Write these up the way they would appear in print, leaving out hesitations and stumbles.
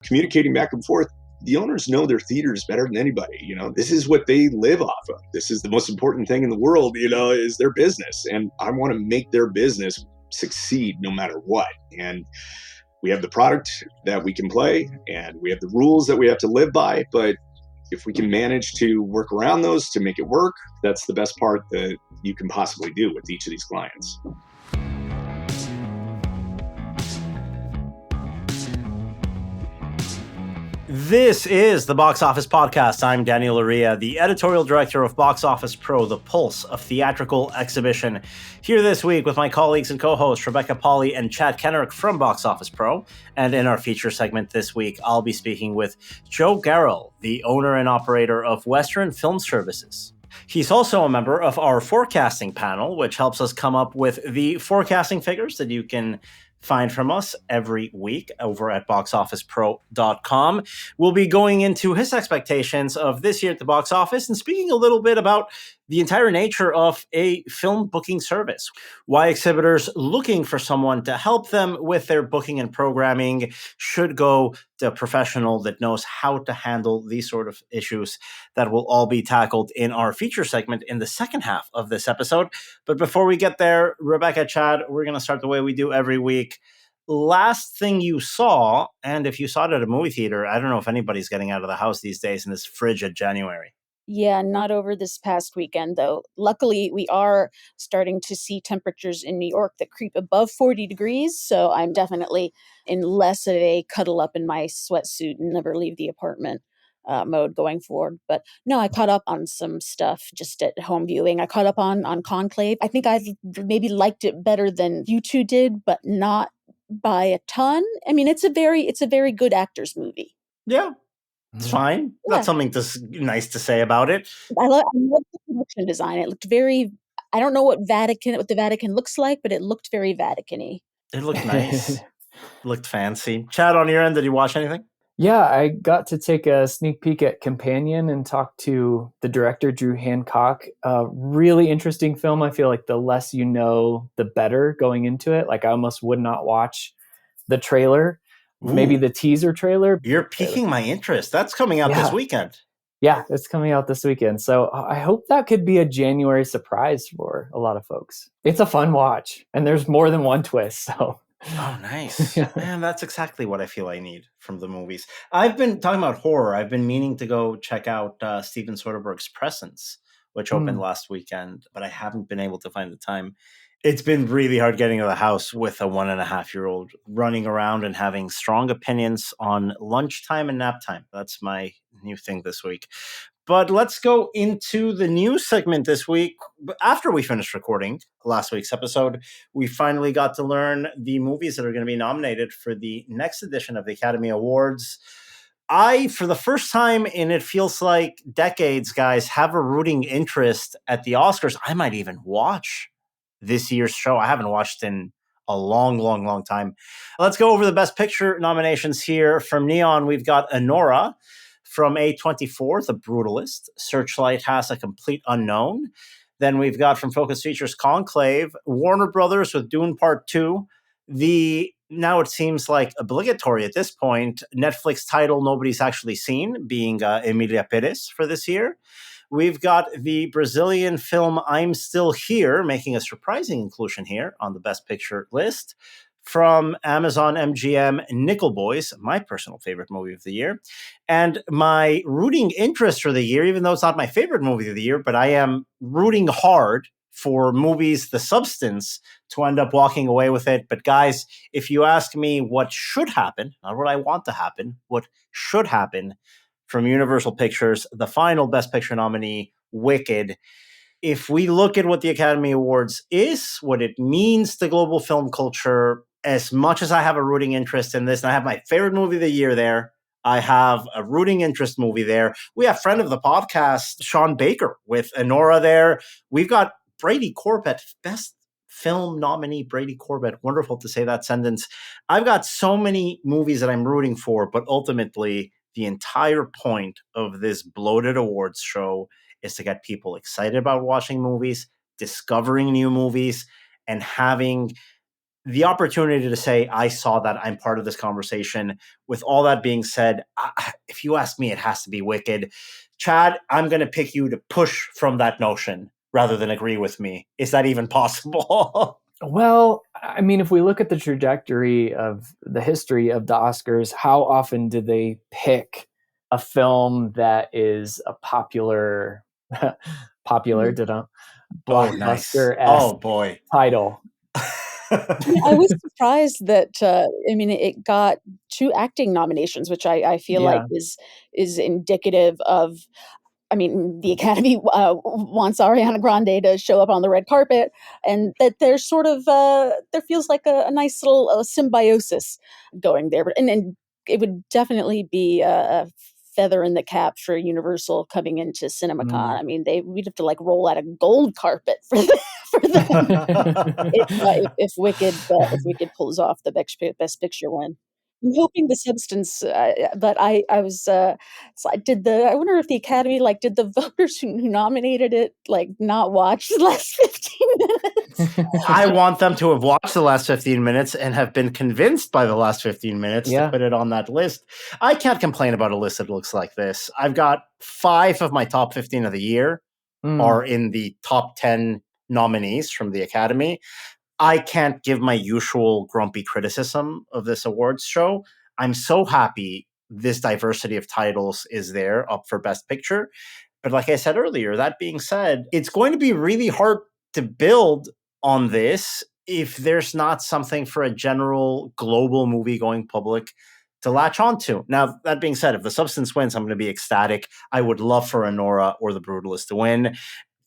communicating back and forth. The owners know their theaters better than anybody. This is what they live off of. This is the most important thing in the world, is their business. And I want to make their business succeed no matter what. And we have the product that we can play, and we have the rules that we have to live by. But if we can manage to work around those to make it work, that's the best part that you can possibly do with each of these clients. This is the Box Office Podcast. I'm Daniel Loria, the editorial director of Box Office Pro, the pulse of theatrical exhibition. Here this week with my colleagues and co-hosts Pahle and Chad Kennerk from Box Office Pro. And in our feature segment this week, I'll be speaking with Joe Garel, the owner and operator of Western Film Services. He's also a member of our forecasting panel, which helps us come up with the forecasting figures that you can find from us every week over at boxofficepro.com. We'll be going into his expectations of this year at the box office and speaking a little bit about the entire nature of a film booking service, why exhibitors looking for someone to help them with their booking and programming should go to a professional that knows how to handle these sort of issues. That will all be tackled in our feature segment in the second half of this episode. But before we get there, Rebecca, Chad, we're going to start the way we do every week. Last thing you saw, and if you saw it at a movie theater, I don't know if anybody's getting out of the house these days in this frigid January. Yeah, not over this past weekend, though. Luckily, we are starting to see temperatures in New York that creep above 40 degrees. So I'm definitely in less of a cuddle up in my sweatsuit and never leave the apartment mode going forward. But no, I caught up on some stuff just at home viewing. I caught up on Conclave. I think I maybe liked it better than you two did, but not by a ton. I mean, it's a very good actors movie. Yeah. It's fine. Yeah. Not something nice to say about it. I love the production design. It looked very, I don't know what the Vatican looks like, but it looked very Vatican-y. It looked nice. Looked fancy. Chad, on your end, did you watch anything? Yeah, I got to take a sneak peek at Companion and talk to the director, Drew Hancock. Really interesting film. I feel like the less you know, the better going into it. Like I almost would not watch the trailer. Ooh. Maybe the teaser trailer. You're piquing my interest. That's coming out this weekend. Yeah, it's coming out this weekend. So I hope that could be a January surprise for a lot of folks. It's a fun watch, and there's more than one twist. So. Oh, nice. Man, that's exactly what I feel I need from the movies. I've been talking about horror. I've been meaning to go check out Steven Soderbergh's Presence, which opened last weekend, but I haven't been able to find the time. It's been really hard getting to the house with a 1.5-year-old running around and having strong opinions on lunchtime and nap time. That's my new thing this week. But let's go into the news segment this week. After we finished recording last week's episode, we finally got to learn the movies that are going to be nominated for the next edition of the Academy Awards. I, for the first time in it feels like decades, guys, have a rooting interest at the Oscars. I might even watch this year's show. I haven't watched in a long time. Let's go over the Best Picture nominations here. From Neon, we've got Anora. From A24, The Brutalist. Searchlight has A Complete Unknown. Then we've got from Focus Features Conclave, Warner Brothers with Dune Part 2. The, now it seems like obligatory at this point, Netflix title nobody's actually seen, being Emilia Pérez for this year. We've got the Brazilian film I'm Still Here, making a surprising inclusion here on the Best Picture list. From Amazon MGM, Nickel Boys, my personal favorite movie of the year. And my rooting interest for the year, even though it's not my favorite movie of the year, but I am rooting hard for movies, the substance, to end up walking away with it. But guys, if you ask me what should happen, not what I want to happen, what should happen from Universal Pictures, the final Best Picture nominee, Wicked. If we look at what the Academy Awards is, what it means to global film culture, as much as I have a rooting interest in this, and I have my favorite movie of the year there, I have a rooting interest movie there. We have friend of the podcast, Sean Baker, with Anora there. We've got Brady Corbett, Best Film nominee, Brady Corbett. Wonderful to say that sentence. I've got so many movies that I'm rooting for, but ultimately, the entire point of this bloated awards show is to get people excited about watching movies, discovering new movies, and having the opportunity to say, I saw that, I'm part of this conversation. With all that being said, if you ask me, it has to be Wicked. Chad, I'm going to pick you to push from that notion rather than agree with me. Is that even possible? Well, I mean, if we look at the trajectory of the history of the Oscars, how often do they pick a film that is a popular blockbuster-esque title? I was surprised that it got 2 acting nominations, which I feel like is indicative of. I mean, the Academy wants Ariana Grande to show up on the red carpet, and that there's sort of there feels like a nice little symbiosis going there. And it would definitely be a feather in the cap for Universal coming into CinemaCon. I mean, we'd have to like roll out a gold carpet for them if Wicked pulls off the best picture win. I'm hoping The Substance, but I was so I wonder if the Academy did the voters who nominated it not watch the last 15 minutes. I want them to have watched the last 15 minutes and have been convinced by the last 15 minutes to put it on that list. I can't complain about a list that looks like this. I've got 5 of my top 15 of the year are in the top 10 nominees from the Academy. I can't give my usual grumpy criticism of this awards show. I'm so happy this diversity of titles is there up for Best Picture. But like I said earlier, that being said, it's going to be really hard to build on this if there's not something for a general global movie-going public to latch onto. Now, that being said, if The Substance wins, I'm going to be ecstatic. I would love for Anora or The Brutalist to win.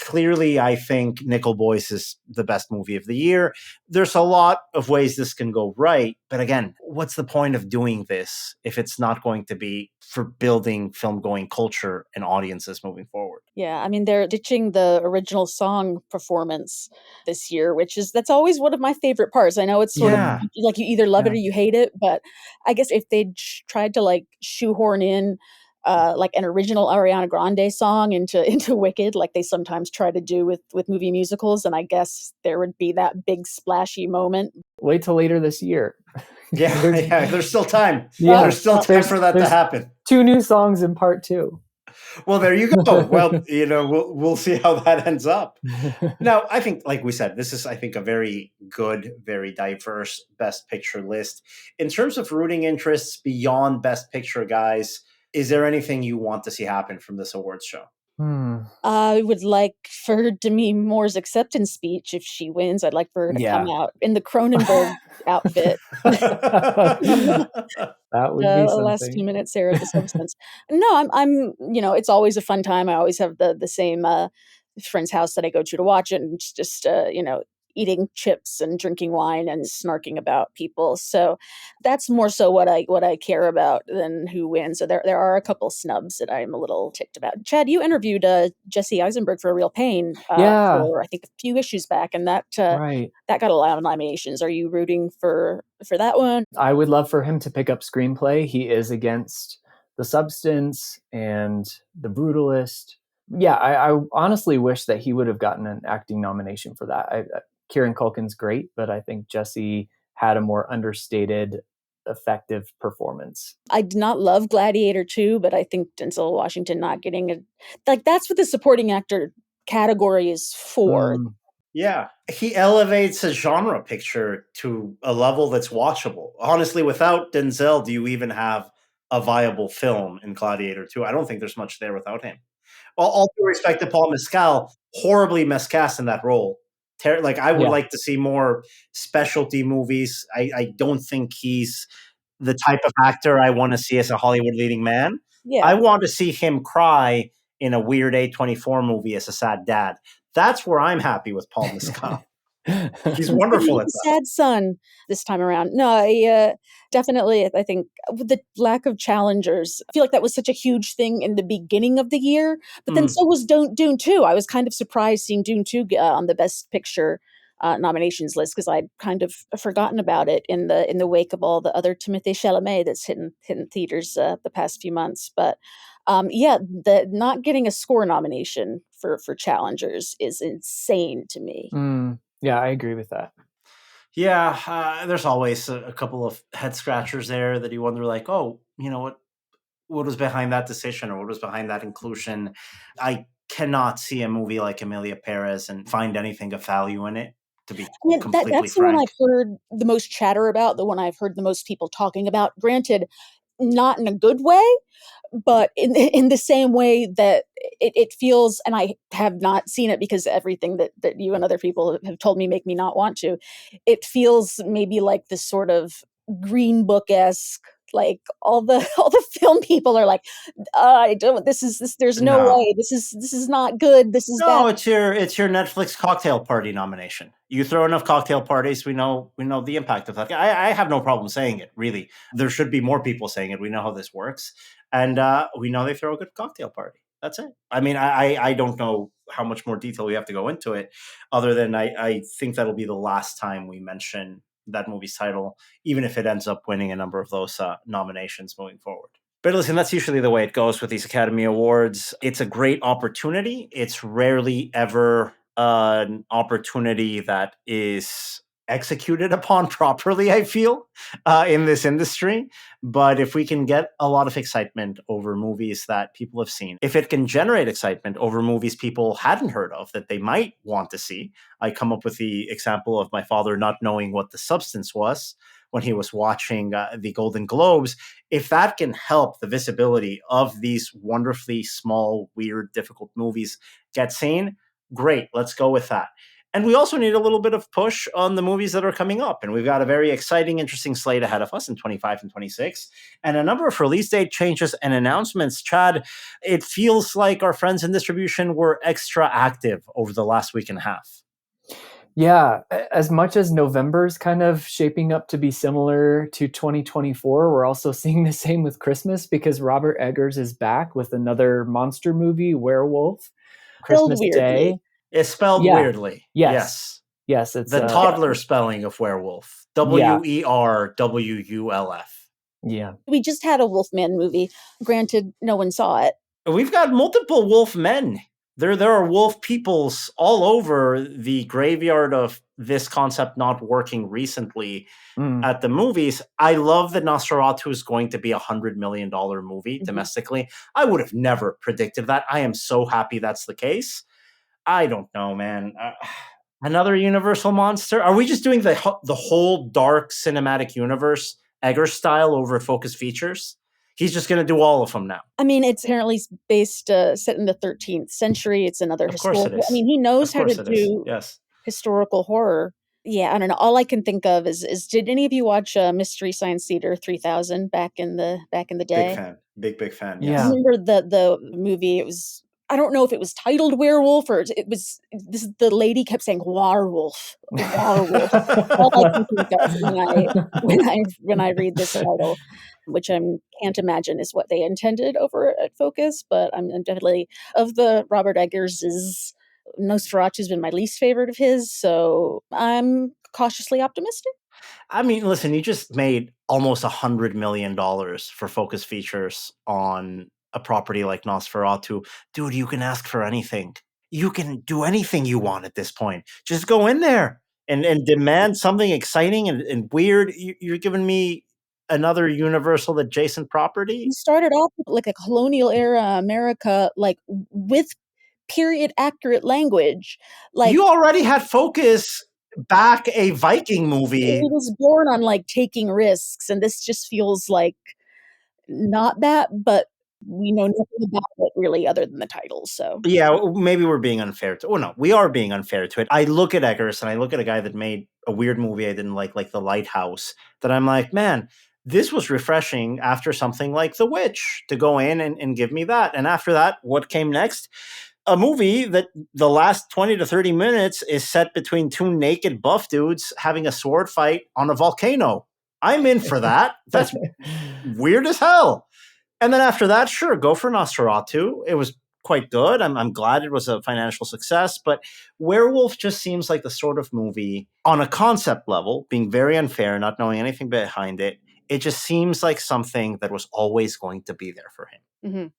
Clearly, I think Nickel Boys is the best movie of the year. There's a lot of ways this can go right. But again, what's the point of doing this if it's not going to be for building film-going culture and audiences moving forward? Yeah, I mean, they're ditching the original song performance this year, that's always one of my favorite parts. I know it's sort of like you either love it or you hate it, but I guess if they tried to shoehorn in an original Ariana Grande song into Wicked, like they sometimes try to do with movie musicals, and I guess there would be that big splashy moment. Wait till later this year. There's still time. Yeah, there's still time for that to happen. 2 new songs in part 2. Well, there you go. Well, we'll see how that ends up. Now, I think, like we said, this is, I think, a very good, very diverse Best Picture list. In terms of rooting interests beyond Best Picture, guys, is there anything you want to see happen from this awards show? I would like for Demi Moore's acceptance speech. If she wins, I'd like for her to come out in the Cronenberg outfit. That would be something. Last 2 minutes there of The Substance. No, I'm it's always a fun time. I always have the same friend's house that I go to watch it, and it's just eating chips and drinking wine and snarking about people. So that's more so what I care about than who wins. So there are a couple snubs that I'm a little ticked about. Chad, you interviewed Jesse Eisenberg for Real Pain for I think a few issues back, and that that got a lot of nominations. Are you rooting for that one? I would love for him to pick up screenplay. He is against The Substance and The Brutalist. Yeah, I honestly wish that he would have gotten an acting nomination for that. Kieran Culkin's great, but I think Jesse had a more understated, effective performance. I did not love Gladiator 2, but I think Denzel Washington not getting that's what the supporting actor category is for. Yeah, he elevates a genre picture to a level that's watchable. Honestly, without Denzel, do you even have a viable film in Gladiator 2? I don't think there's much there without him. All due respect to Paul Mescal, horribly miscast in that role. I would like to see more specialty movies. I don't think he's the type of actor I want to see as a Hollywood leading man. Yeah. I want to see him cry in a weird A24 movie as a sad dad. That's where I'm happy with Paul Mescal. He's wonderful at that. Sad son this time around. No, I definitely, I think with the lack of challengers, I feel like that was such a huge thing in the beginning of the year, but then so was Dune 2. I was kind of surprised seeing Dune 2 on the Best Picture nominations list, because I'd kind of forgotten about it in the wake of all the other Timothée Chalamet that's hitting theaters the past few months. But the not getting a score nomination for challengers is insane to me. Yeah, I agree with that. Yeah, there's always a couple of head scratchers there that you wonder, like, oh, what was behind that decision or what was behind that inclusion. I cannot see a movie like Emilia Perez and find anything of value in it, to be Yeah, completely that's the one I've frank. heard the most chatter about, the one I've heard the most people talking about. Granted, not in a good way, but in the same way that it feels, and I have not seen it because everything that you and other people have told me make me not want to. It feels maybe like this sort of Green Book-esque, like all the all the film people are like, I don't. This. There's no No. way. This is not good. This is bad. No, it's your Netflix cocktail party nomination. You throw enough cocktail parties, we know the impact of that. I have no problem saying it. Really, there should be more people saying it. We know how this works, and we know they throw a good cocktail party. That's it. I mean, I don't know how much more detail we have to go into it, other than I think that'll be the last time we mention that movie's title, even if it ends up winning a number of those nominations moving forward. But listen, that's usually the way it goes with these Academy Awards. It's a great opportunity. It's rarely ever an opportunity that is executed upon properly, I feel, in this industry. But if we can get a lot of excitement over movies that people have seen, if it can generate excitement over movies people hadn't heard of that they might want to see, I come up with the example of my father not knowing what The Substance was when he was watching the Golden Globes. If that can help the visibility of these wonderfully small, weird, difficult movies get seen, great, let's go with that. And we also need a little bit of push on the movies that are coming up. And we've got a very exciting, interesting slate ahead of us in 25 and 26, and a number of release date changes and announcements. Chad, it feels like our friends in distribution were extra active over the last week and a half. Yeah, as much as November's kind of shaping up to be similar to 2024, we're also seeing the same with Christmas because Robert Eggers is back with another monster movie, Werewolf, Christmas Day. It's spelled weirdly. Yes. It's the toddler spelling of werewolf. WERWULF. Yeah. We just had a Wolfman movie. Granted, no one saw it. We've got multiple wolf men. There are wolf peoples all over the graveyard of this concept not working recently at the movies. I love that Nosferatu is going to be $100 million movie domestically. I would have never predicted that. I am so happy that's the case. I don't know, man. Another Universal monster? Are we just doing the whole dark cinematic universe Eggers style over focus features? He's just going to do all of them now. I mean, it's apparently based set in the 13th century. It's another historical. I mean, he knows how to do historical horror. Yeah, I don't know. All I can think of is did any of you watch Mystery Science Theater 3000 back in the day? Big fan. Yes. I remember the movie. It was, I don't know if it was titled Werewolf or it was this. The lady kept saying Warwolf. Warwolf. All I can think of when I read this title, which I can't imagine is what they intended over at Focus, but I'm definitely, of the Robert Eggers' Nosferatu's been my least favorite of his, so I'm cautiously optimistic. I mean, listen, you just made almost $100 million for Focus Features on a property like Nosferatu. Dude, you can ask for anything. You can do anything you want at this point. Just go in there and demand something exciting and weird. You're giving me another Universal adjacent property. He started off with like a colonial era America, like with period accurate language. Like, you already had Focus back a Viking movie. It was born on like taking risks, and this just feels like not that, but we know nothing about it really other than the title. So yeah, maybe we're being unfair to. Oh no, we are being unfair to it. I look at Eggers and I look at a guy that made a weird movie I didn't like The Lighthouse. That I'm like, man, this was refreshing after something like The Witch to go in and give me that. And after that, what came next? A movie that the last 20 to 30 minutes is set between two naked buff dudes having a sword fight on a volcano. I'm in for that. That's weird as hell. And then after that, sure, go for Nosferatu. It was quite good. I'm glad it was a financial success, but Werewolf just seems like the sort of movie on a concept level, being very unfair, not knowing anything behind it. It just seems like something that was always going to be there for him.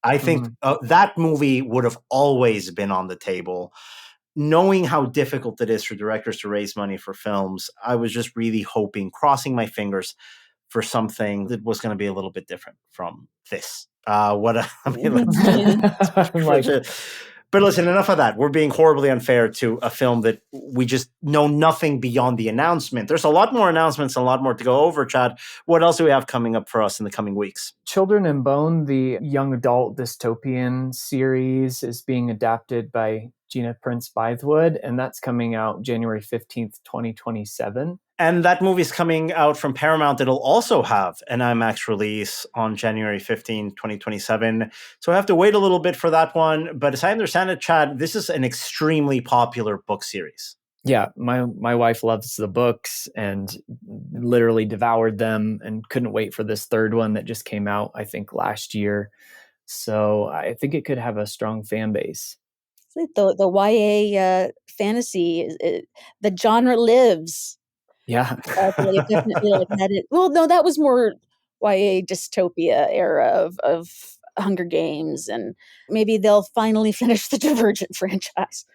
I think that movie would have always been on the table. knowing how difficult it is for directors to raise money for films, I was just really hoping, crossing my fingers for something that was going to be a little bit different from this. But listen, enough of that. We're being horribly unfair to a film that we just know nothing beyond the announcement. There's a lot more announcements, and a lot more to go over, Chad. What else do we have coming up for us in the coming weeks? Children and Bone, the young adult dystopian series, is being adapted by Gina Prince Bythewood, and that's coming out January 15th, 2027. And that movie's coming out from Paramount. It'll also have an IMAX release on January 15, 2027. So I have to wait a little bit for that one. But as I understand it, Chad, this is an extremely popular book series. Yeah, my wife loves the books and literally devoured them and couldn't wait for this third one that just came out, I think, last year. So I think it could have a strong fan base. The YA fantasy, the genre lives. Yeah. Definitely like that. Well, no, that was more YA dystopia era of Hunger Games, and maybe they'll finally finish the Divergent franchise.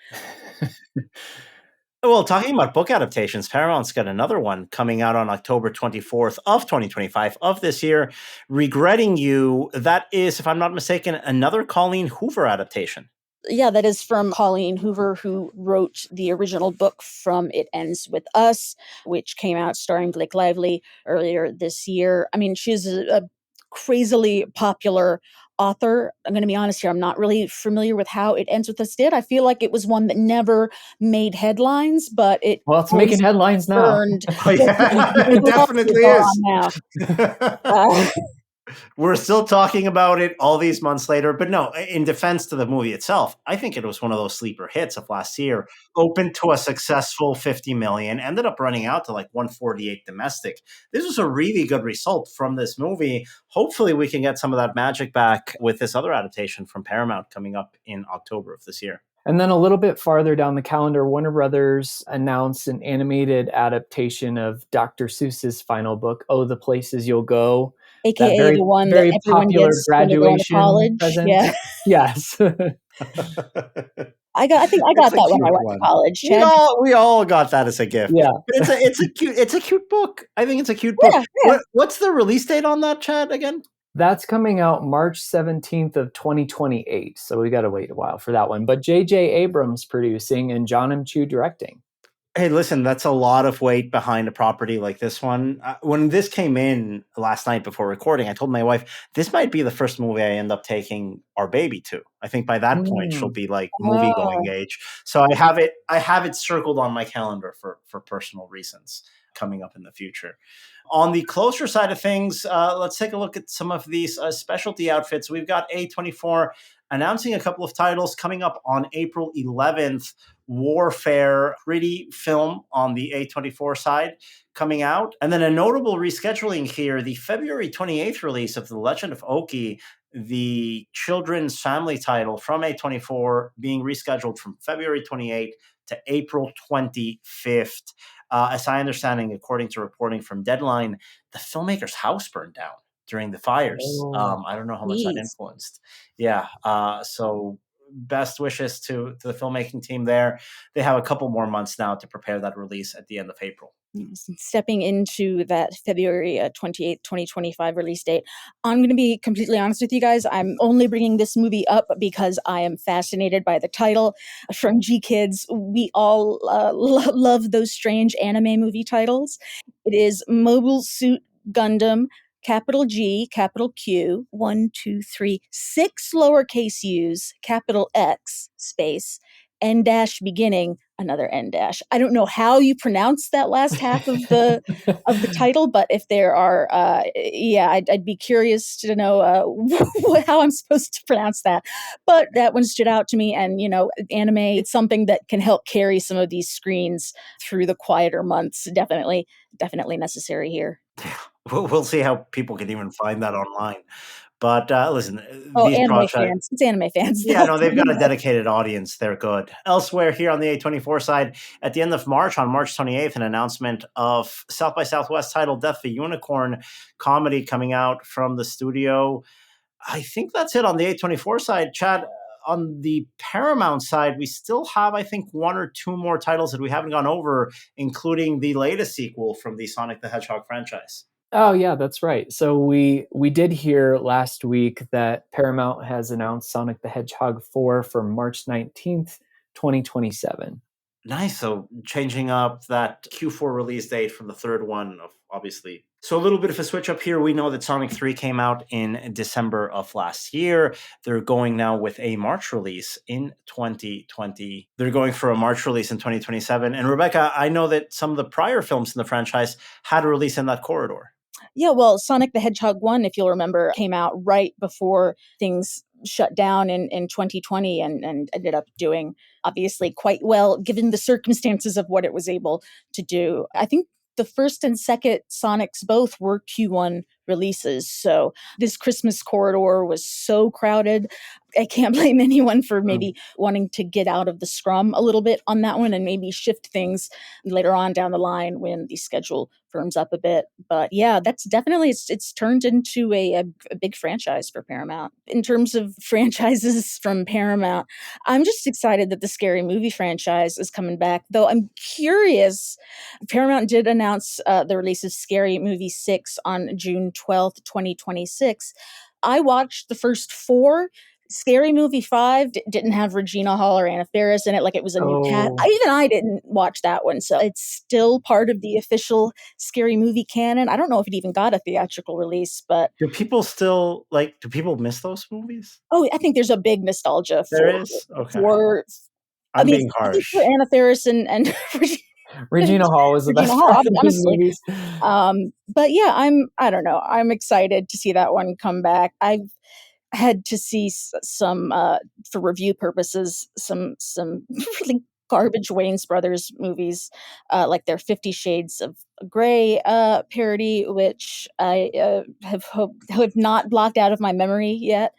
Well, talking about book adaptations, Paramount's got another one coming out on October 24th of 2025 of this year, Regretting You. That is, if I'm not mistaken, another Colleen Hoover adaptation. Yeah, that is from Colleen Hoover, who wrote the original book from It Ends With Us, which came out starring Blake Lively earlier this year. I mean, she's a crazily popular author. I'm going to be honest here. I'm not really familiar with how It Ends With Us did. I feel like it was one that never made headlines, but it's making headlines now. It definitely is. Now. We're still talking about it all these months later, but no, in defense to the movie itself, I think it was one of those sleeper hits of last year. Opened to a successful 50 million, ended up running out to like 148 domestic. This was a really good result from this movie. Hopefully we can get some of that magic back with this other adaptation from Paramount coming up in October of this year. And then a little bit farther down the calendar, Warner Brothers announced an animated adaptation of Dr. Seuss's final book, Oh, the Places You'll Go. AKA the one that everyone gets graduation college. Present. Yeah. Yes. I think I got that when I went to college. We all got that as a gift. Yeah. But it's a cute book. I think it's a cute book. Yeah. What's the release date on that, Chad, again? That's coming out March 17th of 2028. So we got to wait a while for that one. But J.J. Abrams producing and John M. Chu directing. Hey, listen, that's a lot of weight behind a property like this one. When this came in last night before recording, I told my wife, this might be the first movie I end up taking our baby to. I think by that point, she'll be like movie going age. So I have it circled on my calendar for personal reasons coming up in the future. On the closer side of things, let's take a look at some of these specialty outfits. We've got A24 announcing a couple of titles coming up on April 11th. Warfare, pretty film on the A24 side coming out. And then a notable rescheduling here, the February 28th release of The Legend of Oki, the children's family title from A24 being rescheduled from February 28th to April 25th. As I understand, according to reporting from Deadline, the filmmaker's house burned down during the fires. I don't know how much that influenced. Yeah. So best wishes to the filmmaking team there. They have a couple more months now to prepare that release at the end of April. Stepping into that February 28th, 2025 release date, I'm going to be completely honest with you guys. I'm only bringing this movie up because I am fascinated by the title from G-Kids. We all love those strange anime movie titles. It is Mobile Suit Gundam, capital G, capital Q, 1, 2, 3, 6 lowercase u's, capital X, space, N dash beginning, another N dash. I don't know how you pronounce that last half of the title, but if there are, I'd be curious to know how I'm supposed to pronounce that. But that one stood out to me, and anime, it's something that can help carry some of these screens through the quieter months. Definitely necessary here. We'll see how people can even find that online. But listen, anime fans. It's anime fans. Yeah, no, they've got a dedicated audience. They're good. Elsewhere here on the A24 side, at the end of March, on March 28th, an announcement of South by Southwest titled Death the Unicorn comedy coming out from the studio. I think that's it on the A24 side. Chad, on the Paramount side, we still have, I think, one or two more titles that we haven't gone over, including the latest sequel from the Sonic the Hedgehog franchise. Oh yeah, that's right. So we did hear last week that Paramount has announced Sonic the Hedgehog 4 for March 19th, 2027. Nice. So changing up that Q4 release date from the third one, obviously. So a little bit of a switch up here. We know that Sonic 3 came out in December of last year. They're going now with a March release in 2020. They're going for a March release in 2027. And Rebecca, I know that some of the prior films in the franchise had a release in that corridor. Yeah, well, Sonic the Hedgehog 1, if you'll remember, came out right before things shut down in 2020 and ended up doing obviously quite well given the circumstances of what it was able to do. I think the first and second Sonics both were Q1 releases. So this Christmas corridor was so crowded. I can't blame anyone for maybe wanting to get out of the scrum a little bit on that one and maybe shift things later on down the line when the schedule firms up a bit. But yeah, that's definitely, it's turned into a big franchise for Paramount. In terms of franchises from Paramount, I'm just excited that the Scary Movie franchise is coming back, though I'm curious. Paramount did announce the release of Scary Movie 6 on June 12th, 2026. I watched the first 4. Scary Movie 5 didn't have Regina Hall or Anna Faris in it, like it was a new cat. Even I didn't watch that one, so it's still part of the official Scary Movie canon. I don't know if it even got a theatrical release, but do people still do people miss those movies? Oh, I think there's a big nostalgia for I'm being harsh. For Anna Faris and Regina Hall was the best part of these movies. But yeah, I don't know. I'm excited to see that one come back. I've had to see some for review purposes some really garbage Wayans Brothers movies, like their 50 Shades of Grey parody, which I have not blocked out of my memory yet.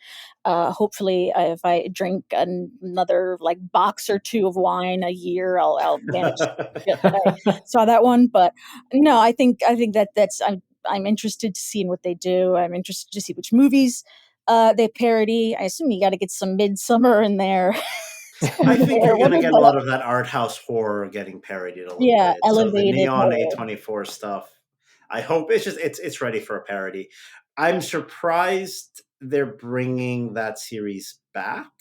Hopefully, if I drink another like box or two of wine a year, I'll manage to forget that I saw that one. But no, I think that's I'm interested to see what they do. I'm interested to see which movies they parody. I assume you got to get some Midsummer in there. I think you're going to get a lot of that art house horror getting parodied a little bit. Elevated so the neon horror. A24 stuff. I hope it's ready for a parody. I'm surprised they're bringing that series back.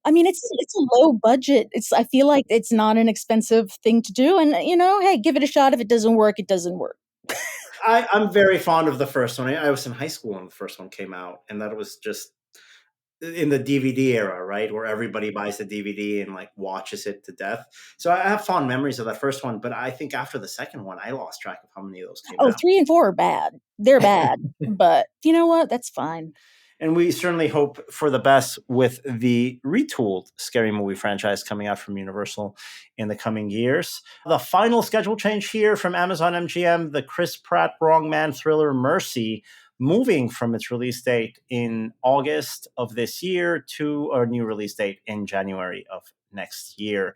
I mean, it's a low budget. I feel like it's not an expensive thing to do, and hey, give it a shot. If it doesn't work, it doesn't work. I'm very fond of the first one. I was in high school when the first one came out, and that was just in the DVD era, right? Where everybody buys the DVD and like watches it to death. So I have fond memories of that first one, but I think after the second one, I lost track of how many of those came out. 3 and 4 are bad. They're bad, but you know what? That's fine. And we certainly hope for the best with the retooled Scary Movie franchise coming out from Universal in the coming years. The final schedule change here from Amazon MGM, the Chris Pratt Wrong Man thriller Mercy, moving from its release date in August of this year to a new release date in January of next year.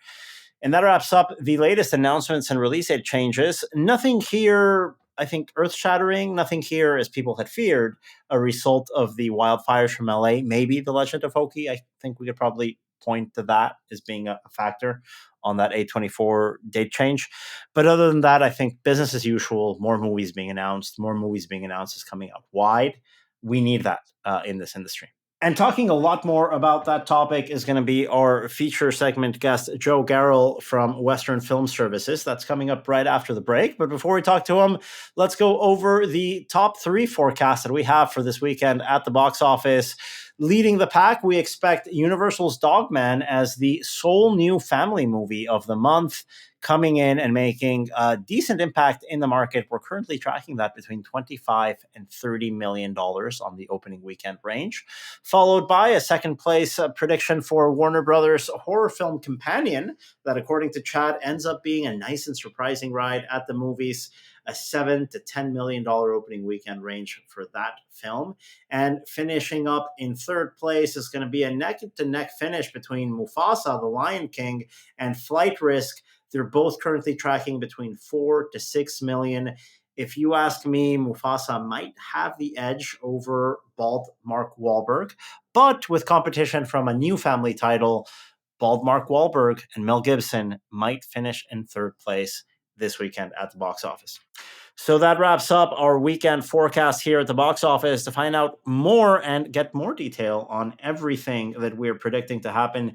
And that wraps up the latest announcements and release date changes. Nothing here, I think, earth-shattering. Nothing here, as people had feared, a result of the wildfires from LA. Maybe The Legend of Oki. I think we could probably point to that as being a factor on that A24 date change. But other than that, I think business as usual, more movies being announced is coming out wide. We need that in this industry. And talking a lot more about that topic is going to be our feature segment guest, Joe Garel from Western Film Services. That's coming up right after the break. But before we talk to him, let's go over the top 3 forecasts that we have for this weekend at the box office. Leading the pack, we expect Universal's Dogman as the sole new family movie of the month, coming in and making a decent impact in the market. We're currently tracking that between $25 and $30 million on the opening weekend range, followed by a second place prediction for Warner Brothers' horror film Companion, that according to Chad ends up being a nice and surprising ride at the movies. A $7 to $10 million opening weekend range for that film. And finishing up in third place is going to be a neck-to-neck finish between Mufasa, the Lion King, and Flight Risk. They're both currently tracking between $4 to $6 million If you ask me, Mufasa might have the edge over bald Mark Wahlberg, but with competition from a new family title, bald Mark Wahlberg and Mel Gibson might finish in third place this weekend at the box office. So that wraps up our weekend forecast here at the box office. To find out more and get more detail on everything that we're predicting to happen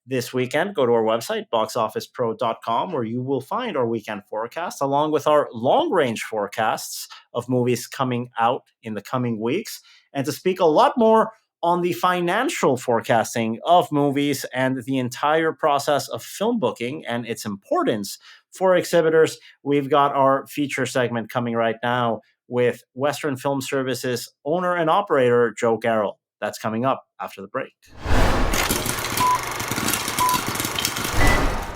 this weekend, go to our website, boxofficepro.com, where you will find our weekend forecast along with our long-range forecasts of movies coming out in the coming weeks. And to speak a lot more on the financial forecasting of movies and the entire process of film booking and its importance for exhibitors, we've got our feature segment coming right now with Western Film Services owner and operator Joe Garel. That's coming up after the break.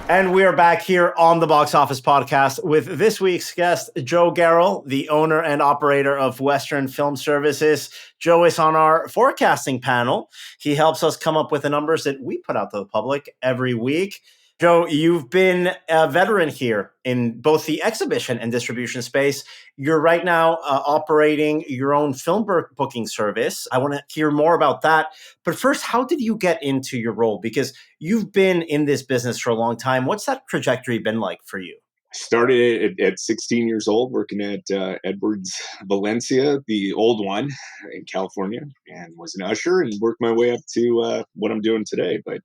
And we are back here on the Box Office Podcast with this week's guest, Joe Garel, the owner and operator of Western Film Services. Joe is on our forecasting panel. He helps us come up with the numbers that we put out to the public every week. Joe, you've been a veteran here in both the exhibition and distribution space. You're right now operating your own film booking service. I want to hear more about that. But first, how did you get into your role? Because you've been in this business for a long time. What's that trajectory been like for you? I started at 16 years old working at Edwards Valencia, the old one in California, and was an usher and worked my way up to what I'm doing today. But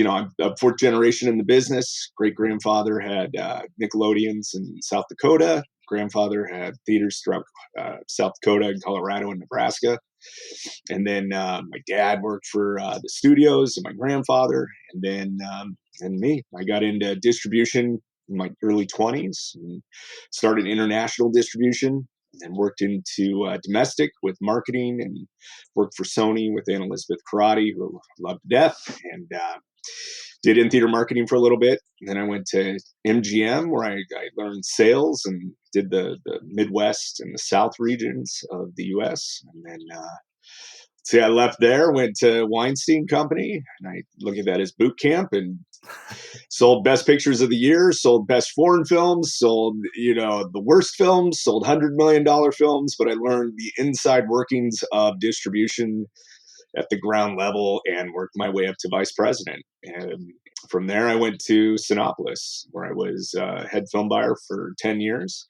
I'm a fourth generation in the business. Great grandfather had Nickelodeons in South Dakota. Grandfather had theaters throughout South Dakota and Colorado and Nebraska. And then my dad worked for the studios, and my grandfather, and then me. I got into distribution in my early 20s and started international distribution, and worked into domestic with marketing, and worked for Sony with Anna Elizabeth Karate, who I love to death, and did in-theater marketing for a little bit. And then I went to MGM, where I learned sales and did the Midwest and the South regions of the U.S. And then I left there, went to Weinstein Company, and I look at that as boot camp, and sold best pictures of the year, sold best foreign films, sold, the worst films, sold $100 million films, but I learned the inside workings of distribution at the ground level and worked my way up to vice president. And from there, I went to Cinépolis, where I was head film buyer for 10 years.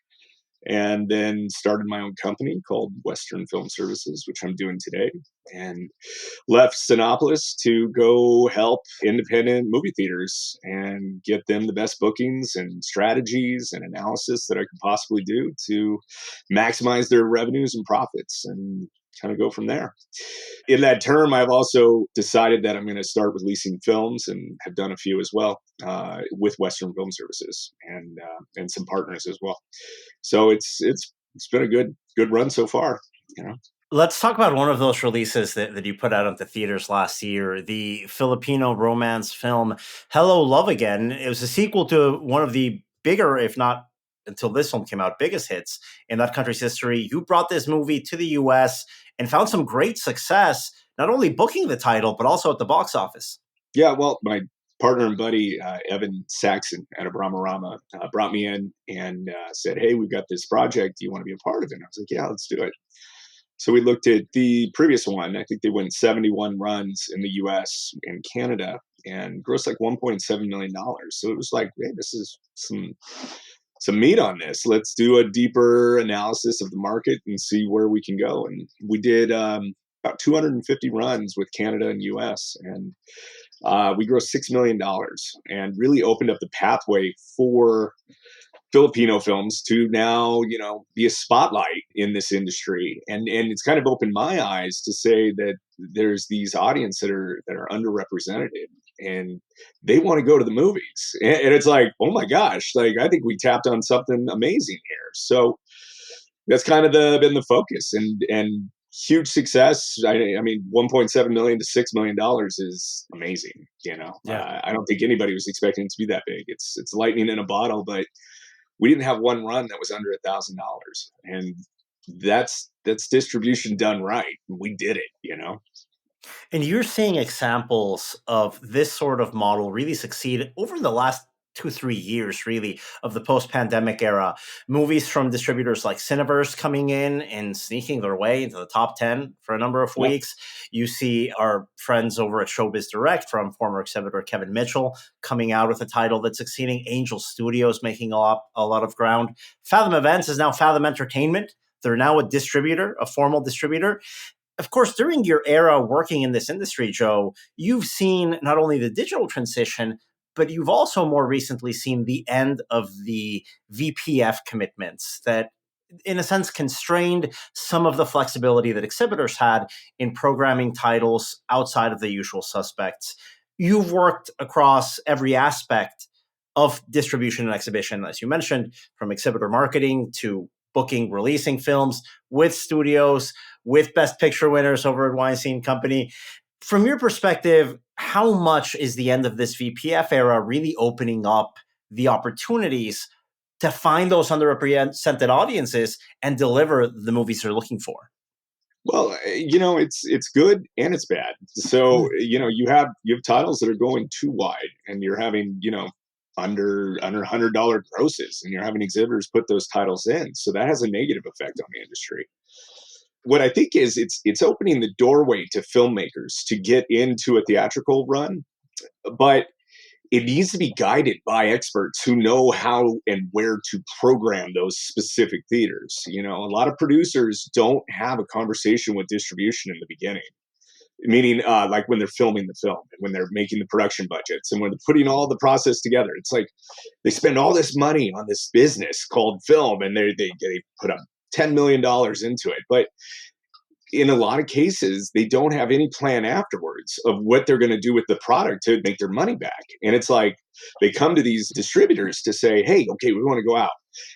And then started my own company called Western Film Services, which I'm doing today, and left Cinépolis to go help independent movie theaters and get them the best bookings and strategies and analysis that I could possibly do to maximize their revenues and profits, and kind of go from there. In that term, I've also decided that I'm going to start releasing films, and have done a few as well with Western Film Services and some partners as well. So it's been a good run so far. Let's talk about one of those releases that you put out at the theaters last year, the Filipino romance film Hello, Love Again. It was a sequel to one of the bigger, if not until this film came out, biggest hits in that country's history. You brought this movie to the US and found some great success, not only booking the title, but also at the box office. Yeah, well, my partner and buddy, Evan Saxon at Abramarama, brought me in and said, "Hey, we've got this project. Do you want to be a part of it?" And I was like, "Yeah, let's do it." So we looked at the previous one. I think they went 71 runs in the US and Canada and grossed like $1.7 million. So it was like, hey, this is some meat on this. Let's do a deeper analysis of the market and see where we can go. And we did about 250 runs with Canada and US, and we grossed $6 million, and really opened up the pathway for Filipino films to now, be a spotlight in this industry. And it's kind of opened my eyes to say that there's these audience that are underrepresented, and they want to go to the movies. And it's like, oh my gosh, like I think we tapped on something amazing here. So that's kind of been the focus, and huge success. I mean, $1.7 million to $6 million is amazing. Yeah. I don't think anybody was expecting it to be that big. It's lightning in a bottle, but we didn't have one run that was under $1,000, and that's distribution done right. We did it. And you're seeing examples of this sort of model really succeed over the last 2-3 years really of the post-pandemic era. Movies from distributors like Cineverse coming in and sneaking their way into the top 10 for a number of weeks. You see our friends over at Showbiz Direct from former exhibitor Kevin Mitchell coming out with a title that's succeeding. Angel Studios making a lot of ground. Fathom Events is now Fathom Entertainment. They're now a distributor, a formal distributor. Of course, during your era working in this industry, Joe, you've seen not only the digital transition, but you've also more recently seen the end of the VPF commitments that, in a sense, constrained some of the flexibility that exhibitors had in programming titles outside of the usual suspects. You've worked across every aspect of distribution and exhibition, as you mentioned, from exhibitor marketing to booking, releasing films with studios, with Best Picture winners over at Weinstein Company. From your perspective, how much is the end of this VPF era really opening up the opportunities to find those underrepresented audiences and deliver the movies they're looking for? Well, it's good and it's bad. So, you have titles that are going too wide, and you're having, under $100 grosses, and you're having exhibitors put those titles in. So that has a negative effect on the industry. What I think is it's opening the doorway to filmmakers to get into a theatrical run, but it needs to be guided by experts who know how and where to program those specific theaters. A lot of producers don't have a conversation with distribution in the beginning, meaning like when they're filming the film and when they're making the production budgets and when they're putting all the process together. It's like they spend all this money on this business called film, and they put up $10 million into it. But in a lot of cases, they don't have any plan afterwards of what they're going to do with the product to make their money back. And it's like they come to these distributors to say, hey, okay, we want to go out.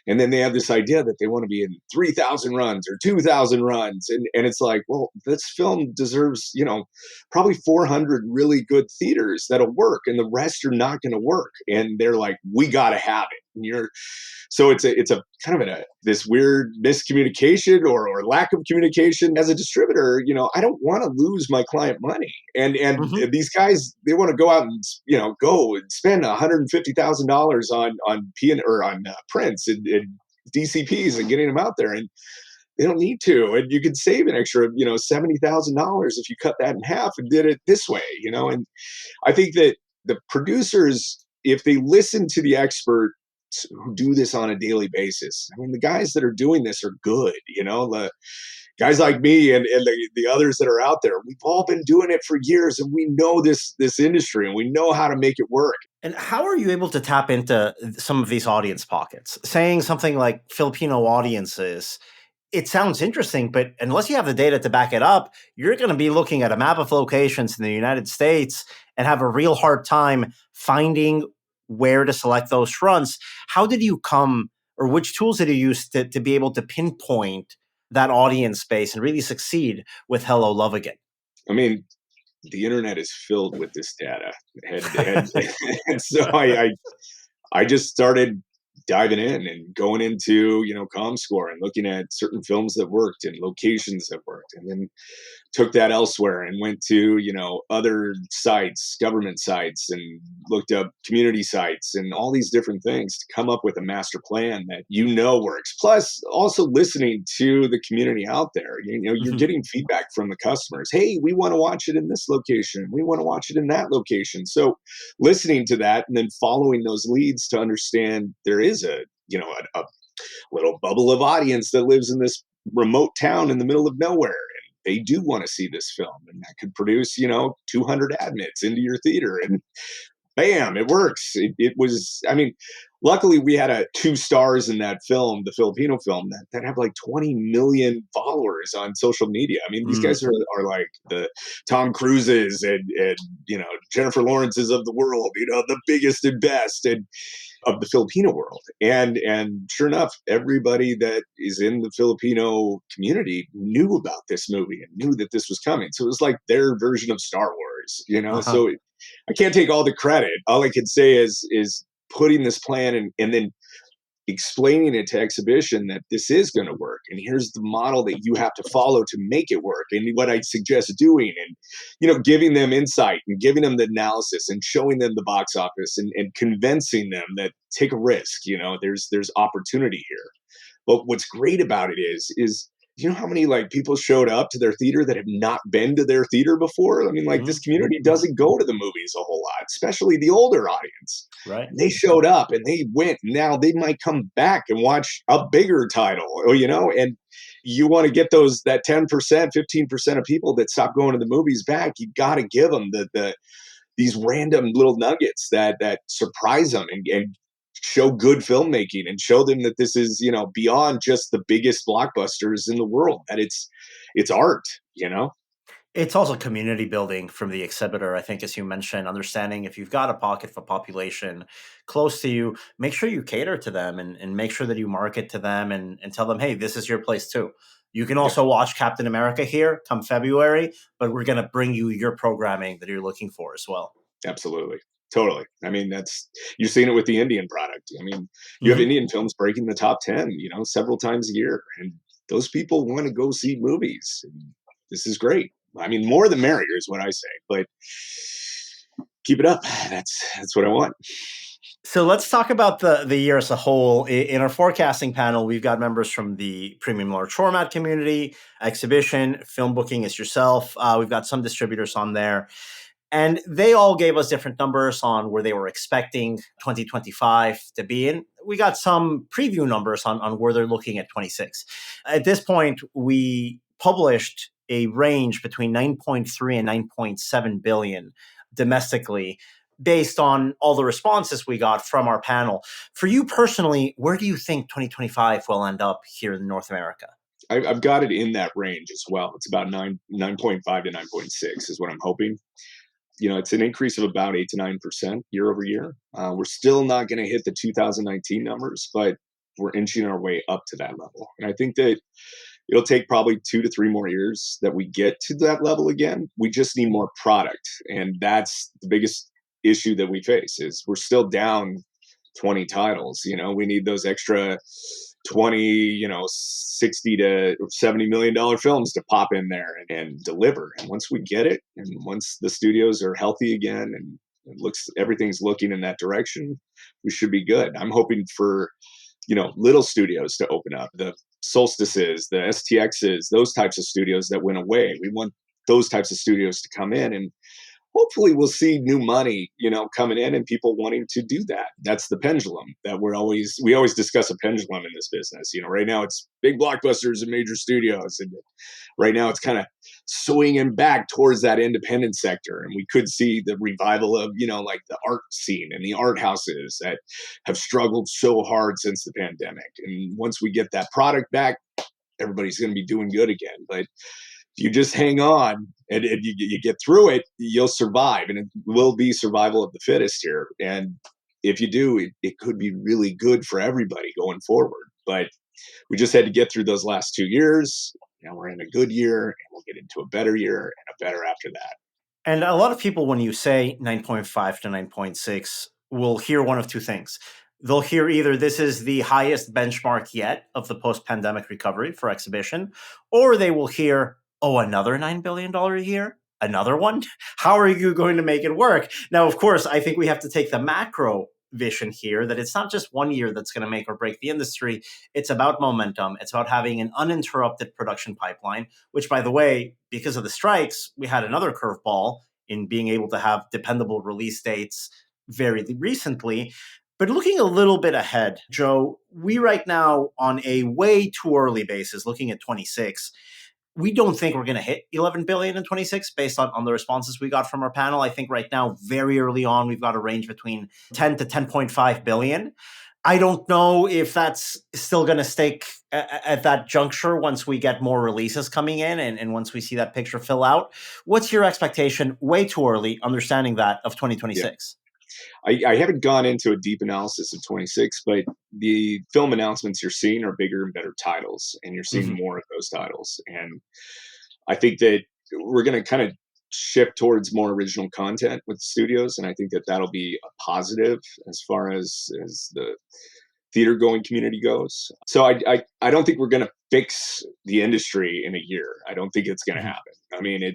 And then they have this idea that they want to be in 3,000 runs or 2,000 runs. And it's like, well, this film deserves, probably 400 really good theaters that'll work, and the rest are not going to work. And they're like, we got to have it. And so it's a kind of this weird miscommunication or lack of communication. As a distributor, I don't want to lose my client money. And these guys, they want to go out and go and spend $150,000 on prints and DCPs and getting them out there, and they don't need to. And you could save an extra $70,000 if you cut that in half and did it this way. And I think that the producers, if they listen to the expert who do this on a daily basis. I mean, the guys that are doing this are good, the guys like me and the others that are out there. We've all been doing it for years, and we know this industry, and we know how to make it work. And how are you able to tap into some of these audience pockets? Saying something like Filipino audiences, it sounds interesting, but unless you have the data to back it up, you're going to be looking at a map of locations in the United States and have a real hard time finding where to select those fronts. How did you or which tools did you use to be able to pinpoint that audience space and really succeed with Hello, Love Again? I mean, the internet is filled with this data. And so I just started diving in and going into, ComScore and looking at certain films that worked and locations that worked, and then took that elsewhere and went to, other sites, government sites, and looked up community sites and all these different things to come up with a master plan that works. Plus, also listening to the community out there. You're getting feedback from the customers. Hey, we want to watch it in this location. We want to watch it in that location. So listening to that and then following those leads to understand there is a little bubble of audience that lives in this remote town in the middle of nowhere. They do want to see this film, and that could produce, 200 admits into your theater, and bam, it works. It was, luckily we had 2 stars in that film, the Filipino film, that have like 20 million followers on social media. These guys are like the Tom Cruises and Jennifer Lawrences of the world, the biggest and best and of the Filipino world. And sure enough, everybody that is in the Filipino community knew about this movie and knew that this was coming. So it was like their version of Star Wars, So I can't take all the credit. All I can say is putting this plan and then explaining it to exhibition that this is going to work, and here's the model that you have to follow to make it work, and what I suggest doing, and giving them insight and giving them the analysis and showing them the box office, and convincing them that take a risk. There's opportunity here. But what's great about it is how many like people showed up to their theater that have not been to their theater before? I mean, like, this community doesn't go to the movies a whole lot, especially the older audience. Right. And they showed up and they went. Now they might come back and watch a bigger title, and you want to get that 10%, 15% of people that stop going to the movies back. You got to give them these random little nuggets that surprise them and show good filmmaking, and show them that this is, beyond just the biggest blockbusters in the world, that it's art. It's also community building from the exhibitor, I think, as you mentioned, understanding if you've got a pocket of a population close to you, make sure you cater to them, and make sure that you market to them, and tell them, hey, this is your place too. You can also watch Captain America here come February, but we're going to bring you your programming that you're looking for as well. Absolutely. Totally. I mean, you're seeing it with the Indian product. I mean, you have Indian films breaking the top 10, several times a year, and those people want to go see movies. And this is great. I mean, more the merrier is what I say, but keep it up. That's what I want. So let's talk about the year as a whole. In our forecasting panel, we've got members from the premium large format community, exhibition, film booking is yourself. We've got some distributors on there. And they all gave us different numbers on where they were expecting 2025 to be. And we got some preview numbers on where they're looking at 26. At this point, we published a range between 9.3 and 9.7 billion domestically, based on all the responses we got from our panel. For you personally, where do you think 2025 will end up here in North America? I've got it in that range as well. It's about 9.5 to 9.6 is what I'm hoping. It's an increase of about 8 to 9% year over year. We're still not going to hit the 2019 numbers, but we're inching our way up to that level. And I think that it'll take probably 2 to 3 more years that we get to that level again. We just need more product. And that's the biggest issue that we face, is we're still down 20 titles. We need those extra 20, 60 to $70 million films to pop in there and deliver. And once we get it, and once the studios are healthy again, and everything's looking in that direction, we should be good. I'm hoping for, little studios to open up, the Solstices, the STXs, those types of studios that went away. We want those types of studios to come in, and hopefully we'll see new money, coming in, and people wanting to do that. That's the pendulum that we always discuss, a pendulum in this business. Right now it's big blockbusters and major studios, and right now it's kind of swinging back towards that independent sector. And we could see the revival of, like the art scene and the art houses that have struggled so hard since the pandemic. And once we get that product back, everybody's going to be doing good again. But if you just hang on and you get through it, you'll survive, and it will be survival of the fittest here. And if you do, it could be really good for everybody going forward. But we just had to get through those last 2 years. Now we're in a good year, and we'll get into a better year and a better after that. And a lot of people, when you say 9.5 to 9.6, will hear one of two things. They'll hear either this is the highest benchmark yet of the post-pandemic recovery for exhibition, or they will hear, oh, another $9 billion a year? Another one? How are you going to make it work? Now, of course, I think we have to take the macro vision here, that it's not just one year that's going to make or break the industry. It's about momentum. It's about having an uninterrupted production pipeline, which, by the way, because of the strikes, we had another curveball in being able to have dependable release dates very recently. But looking a little bit ahead, Joe, we right now, on a way too early basis, looking at 26, we don't think we're going to hit 11 billion in 26 based on the responses we got from our panel. I think right now, very early on, we've got a range between 10 to 10.5 billion. I don't know if that's still going to stick at that juncture once we get more releases coming in and once we see that picture fill out. What's your expectation, way too early, understanding that, of 2026? I haven't gone into a deep analysis of 26, but the film announcements you're seeing are bigger and better titles, and you're seeing more of those titles. And I think that we're going to kind of shift towards more original content with studios, and I think that that'll be a positive as far as the theater going community goes. So I don't think we're going to fix the industry in a year. I don't think it's going to happen. I mean,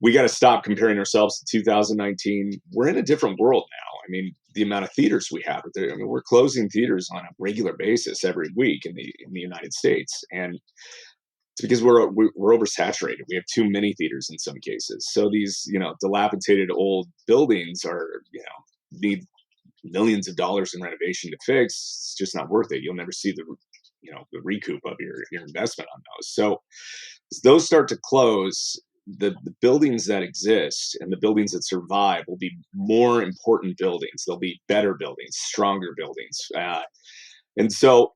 we got to stop comparing ourselves to 2019. We're in a different world now. I mean, the amount of theaters we have, I mean, we're closing theaters on a regular basis every week in the United States, and it's because we're oversaturated. We have too many theaters in some cases. So these, dilapidated old buildings need millions of dollars in renovation to fix. It's just not worth it. You'll never see the recoup of your investment on those. So as those start to close, the buildings that exist and the buildings that survive will be more important buildings. They'll be better buildings, stronger buildings. And so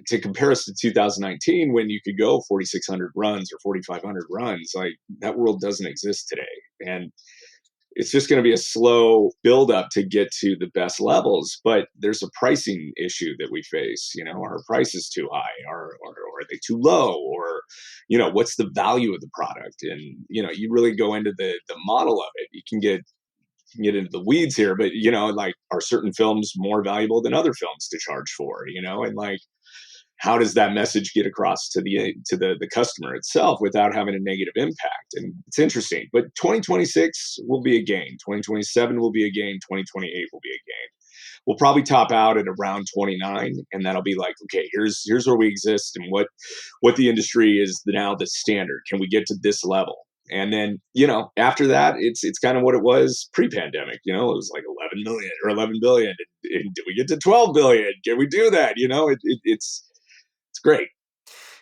to compare us to 2019, when you could go 4,600 runs or 4,500 runs, like that world doesn't exist today. And it's just going to be a slow buildup to get to the best levels. But there's a pricing issue that we face. Are prices too high? Or are they too low? Or, what's the value of the product? And, you really go into the model of it. You can get into the weeds here, but, like, are certain films more valuable than other films to charge for, and like, how does that message get across to the customer itself without having a negative impact? And it's interesting, but 2026 will be a gain. 2027 will be a gain. 2028 will be a gain. We'll probably top out at around 29, and that'll be like, okay, here's where we exist and what the industry is now the standard. Can we get to this level? And then, after that, it's kind of what it was pre-pandemic. It was like 11 million or 11 billion. And did we get to 12 billion? Can we do that? It's great.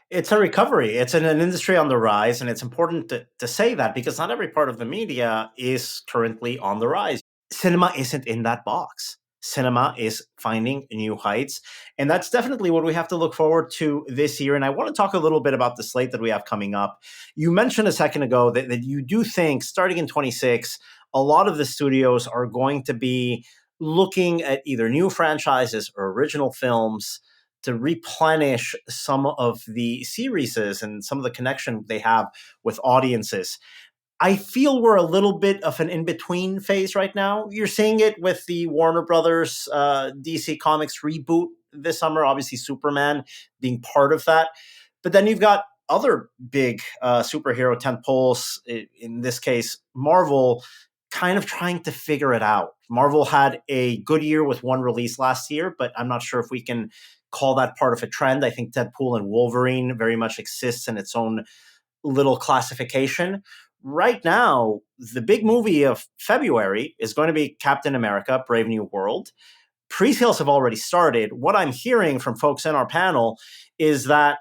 It's a recovery. It's an industry on the rise, and it's important to say that because not every part of the media is currently on the rise. Cinema isn't in that box. Cinema is finding new heights, and that's definitely what we have to look forward to this year. And I want to talk a little bit about the slate that we have coming up. You mentioned a second ago that you do think, starting in 26, a lot of the studios are going to be looking at either new franchises or original films to replenish some of the series and some of the connection they have with audiences. I feel we're a little bit of an in-between phase right now. You're seeing it with the Warner Brothers DC Comics reboot this summer, obviously Superman being part of that. But then you've got other big superhero tentpoles, in this case, Marvel, kind of trying to figure it out. Marvel had a good year with one release last year, but I'm not sure if we can call that part of a trend. I think Deadpool and Wolverine very much exists in its own little classification. Right now, the big movie of February is going to be Captain America, Brave New World. Pre-sales have already started. What I'm hearing from folks in our panel is that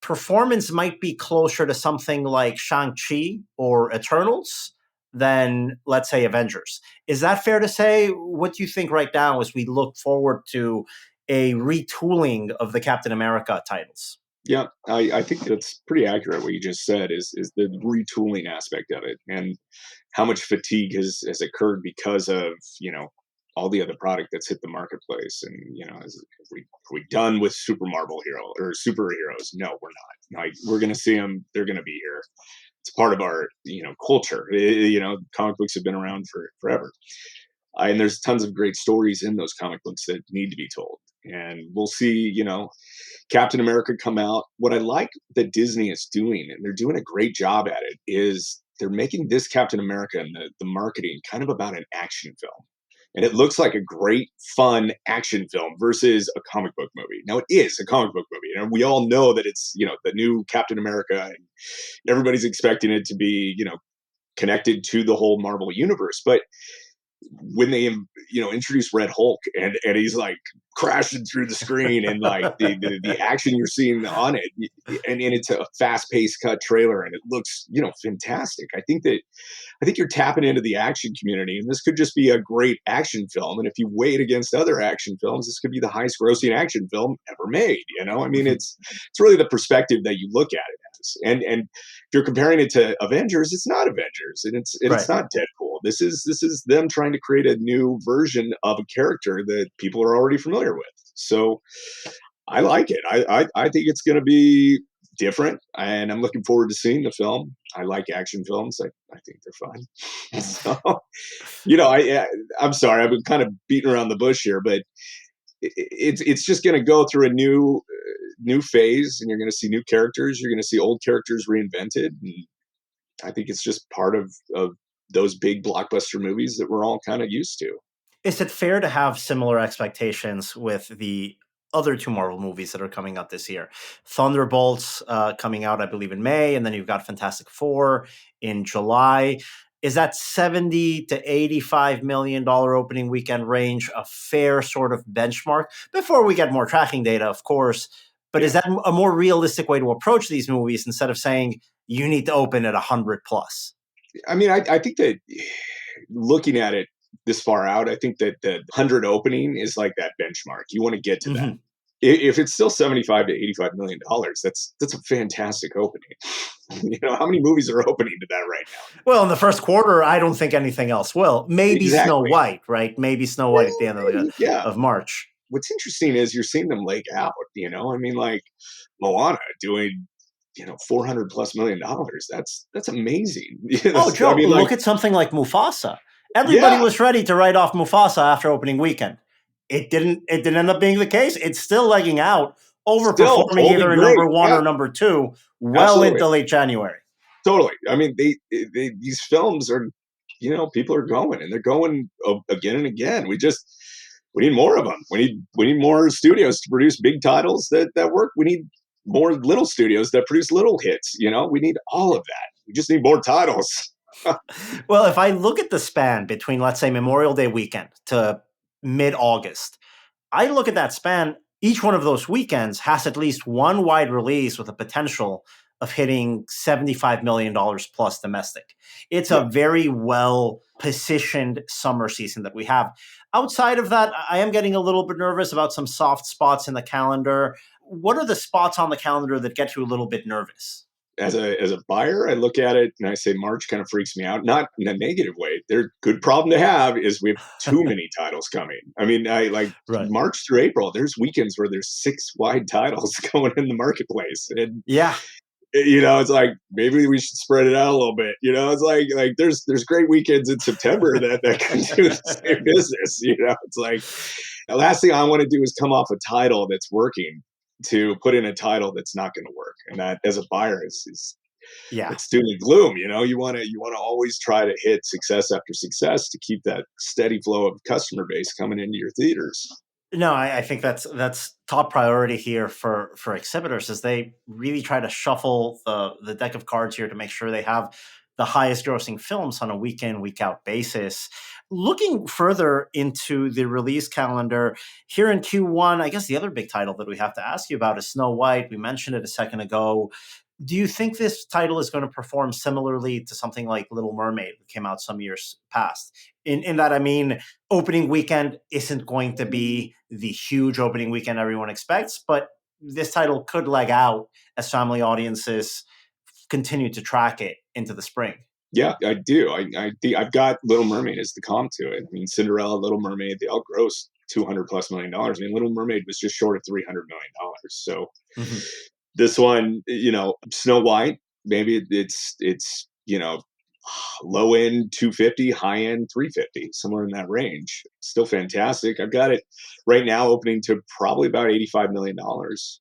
performance might be closer to something like Shang-Chi or Eternals than, let's say, Avengers. Is that fair to say? What do you think right now as we look forward to a retooling of the Captain America titles? Yeah, I think that's pretty accurate. What you just said is the retooling aspect of it, and how much fatigue has occurred because of all the other product that's hit the marketplace. And are we done with super Marvel hero or superheroes? No, we're not. Like, we're going to see them. They're going to be here. It's part of our culture. Comic books have been around for forever, and there's tons of great stories in those comic books that need to be told. And we'll see, Captain America come out. What I like that Disney is doing, and they're doing a great job at it, is they're making this Captain America and the marketing kind of about an action film. And it looks like a great, fun action film versus a comic book movie. Now, it is a comic book movie. And we all know that it's, the new Captain America, and everybody's expecting it to be, connected to the whole Marvel universe. But when they introduce Red Hulk and he's like crashing through the screen, and like the action you're seeing on it, and it's a fast-paced cut trailer, and it looks fantastic. I think you're tapping into the action community, and this could just be a great action film. And if you weigh it against other action films, this could be the highest grossing action film ever made. I mean, it's really the perspective that you look at it as. And if you're comparing it to Avengers, it's not Avengers, and it's Right. not Deadpool. This is them trying to create a new version of a character that people are already familiar with. So I like it. I think it's going to be different, and I'm looking forward to seeing the film. I like action films. I think they're fun. So, I'm sorry, I've been kind of beating around the bush here, but it's just going to go through a new phase, and you're going to see new characters. You're going to see old characters reinvented. And I think it's just part of those big blockbuster movies that we're all kind of used to. Is it fair to have similar expectations with the other two Marvel movies that are coming out this year? Thunderbolts coming out, I believe, in May, and then you've got Fantastic Four in July. Is that $70 to $85 million opening weekend range a fair sort of benchmark? Before we get more tracking data, of course. But is that a more realistic way to approach these movies instead of saying you need to open at 100 plus? I mean, I think that looking at it this far out, I think that the 100 opening is like that benchmark. You want to get to that. If it's still $75 to $85 million, that's a fantastic opening. How many movies are opening to that right now? Well, in the first quarter, I don't think anything else will. Maybe exactly. Snow White, right? Maybe Snow White at the end of March. What's interesting is you're seeing them leg out. I mean, like Moana doing $400+ million. That's amazing. Joe, look at something like Mufasa. Everybody was ready to write off Mufasa after opening weekend. It didn't end up being the case. It's still legging out, overperforming either in number one or number two, into late January. Totally. I mean, these films are, people are going, and they're going again and again. We need more of them. We need more studios to produce big titles that work. We need more little studios that produce little hits. We need all of that. We just need more titles. Well, if I look at the span between, let's say, Memorial Day weekend to mid-August, I look at that span. Each one of those weekends has at least one wide release with a potential of hitting $75 million plus domestic. It's a very well-positioned summer season that we have. Outside of that, I am getting a little bit nervous about some soft spots in the calendar. What are the spots on the calendar that get you a little bit nervous? As a buyer, I look at it and I say March kind of freaks me out. Not in a negative way. They're good problem to have is we have too many titles coming. I mean, March through April, there's weekends where there's 6 wide titles going in the marketplace. And it's like maybe we should spread it out a little bit. It's like there's great weekends in September that can do the same business. It's like the last thing I want to do is come off a title that's working to put in a title that's not going to work, and that as a buyer is it's doom and gloom. You want to always try to hit success after success to keep that steady flow of customer base coming into your theaters. No, I think that's top priority here for exhibitors as they really try to shuffle the deck of cards here to make sure they have the highest grossing films on a week in, week out basis. Looking further into the release calendar here in Q1, I guess the other big title that we have to ask you about is Snow White. We mentioned it a second ago. Do you think this title is going to perform similarly to something like Little Mermaid that came out some years past? In that, I mean, opening weekend isn't going to be the huge opening weekend everyone expects, but this title could leg out as family audiences continue to track it into the spring. Yeah, I do. I've got Little Mermaid as the comp to it. I mean, Cinderella, Little Mermaid, they all grossed $200+ million. I mean, Little Mermaid was just short of $300 million. So this one, Snow White, maybe it's low end 250, high end 350, somewhere in that range. Still fantastic. I've got it right now opening to probably about $85 million,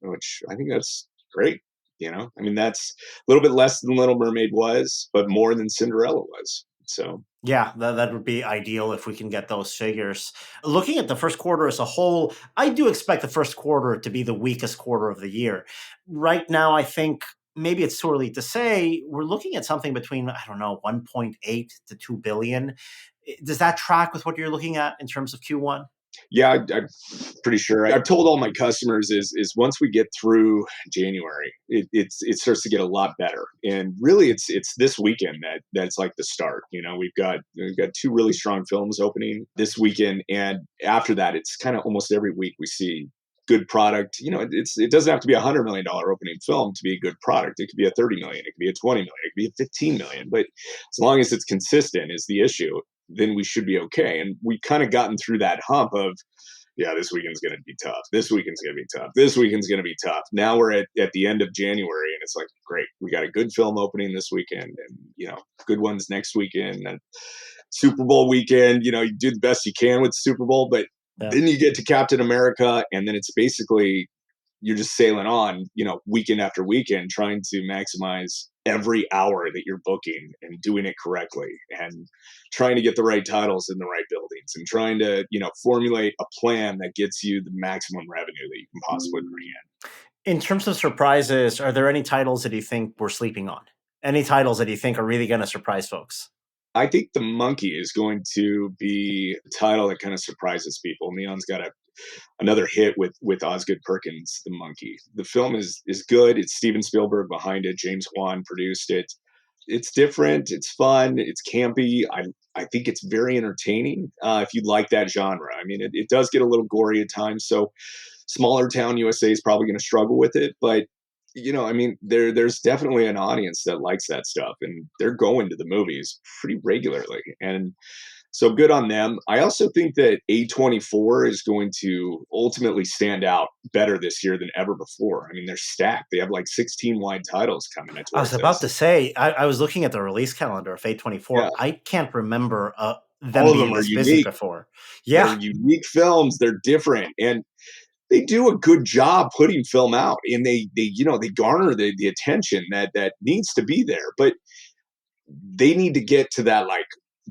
which I think that's great. I mean, that's a little bit less than Little Mermaid was, but more than Cinderella was. So yeah, that would be ideal if we can get those figures. Looking at the first quarter as a whole, I do expect the first quarter to be the weakest quarter of the year. Right now, I think maybe it's too early to say. We're looking at something between, 1.8 to 2 billion. Does that track with what you're looking at in terms of Q1? Yeah, I'm pretty sure. I've told all my customers is once we get through January, it starts to get a lot better. And really, it's this weekend that's like the start. We've got 2 really strong films opening this weekend, and after that, it's kind of almost every week we see good product. It doesn't have to be a $100 million opening film to be a good product. It could be a $30 million, it could be a $20 million, it could be a $15 million. But as long as it's consistent is the issue, then we should be okay. And we kind of gotten through that hump of, this weekend's going to be tough. This weekend's going to be tough. This weekend's going to be tough. Now we're at the end of January, and it's like, great, we got a good film opening this weekend, and good ones next weekend, and Super Bowl weekend. You do the best you can with Super Bowl, but Yeah. Then you get to Captain America, and then it's basically you're just sailing on, weekend after weekend, trying to maximize every hour that you're booking and doing it correctly, and trying to get the right titles in the right buildings, and trying to, formulate a plan that gets you the maximum revenue that you can possibly bring in. In terms of surprises, are there any titles that you think we're sleeping on? Any titles that you think are really going to surprise folks? I think The Monkey is going to be a title that kind of surprises people. Neon's got another hit with Osgood Perkins, The Monkey. The film is good. It's Steven Spielberg behind it. James Wan produced it. It's different. It's fun. It's campy. I think it's very entertaining if you like that genre. I mean, it does get a little gory at times. So smaller town USA is probably going to struggle with it, but I mean, there's definitely an audience that likes that stuff, and they're going to the movies pretty regularly. And so good on them. I also think that A24 is going to ultimately stand out better this year than ever before. I mean, they're stacked. They have like 16 wide titles coming towards I was about this. to say, I was looking at the release calendar of A24. Yeah. I can't remember them All of being them are this busy unique. before. Yeah. They're unique films. They're different. And they do a good job putting film out, and they garner the attention that needs to be there. But they need to get to that like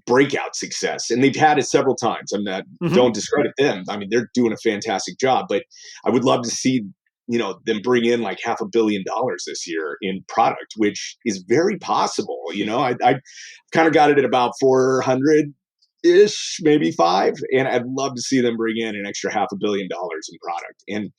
breakout success, and they've had it several times. I'm not don't discredit them. I mean, they're doing a fantastic job, but I would love to see them bring in like $500 million this year in product, which is very possible. I kind of got it at about 400 ish, maybe 5, and I'd love to see them bring in an extra $500 million in product. And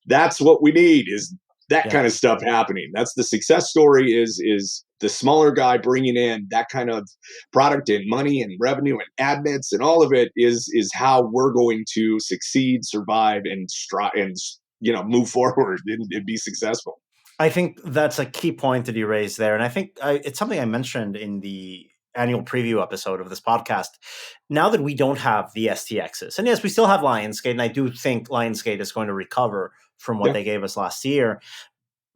that's what we need, is that kind of stuff happening. That's the success story, is the smaller guy bringing in that kind of product and money and revenue and admits, and all of it is how we're going to succeed, survive, and strive, and move forward and be successful. I think that's a key point that you raised there. And I think it's something I mentioned in the annual preview episode of this podcast. Now that we don't have the STXs, and yes, we still have Lionsgate, and I do think Lionsgate is going to recover from what they gave us last year.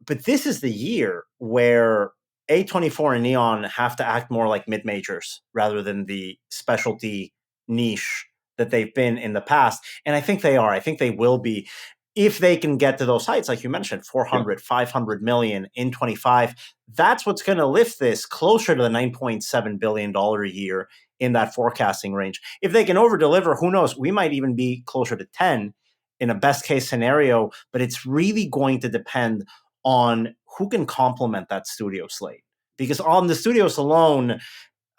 But this is the year where A24 and Neon have to act more like mid-majors rather than the specialty niche that they've been in the past. And I think they are. I think they will be. If they can get to those heights, like you mentioned, 400, 500 million in 25, that's what's going to lift this closer to the $9.7 billion a year in that forecasting range. If they can over-deliver, who knows? We might even be closer to 10 in a best-case scenario, but it's really going to depend on who can complement that studio slate. Because on the studios alone,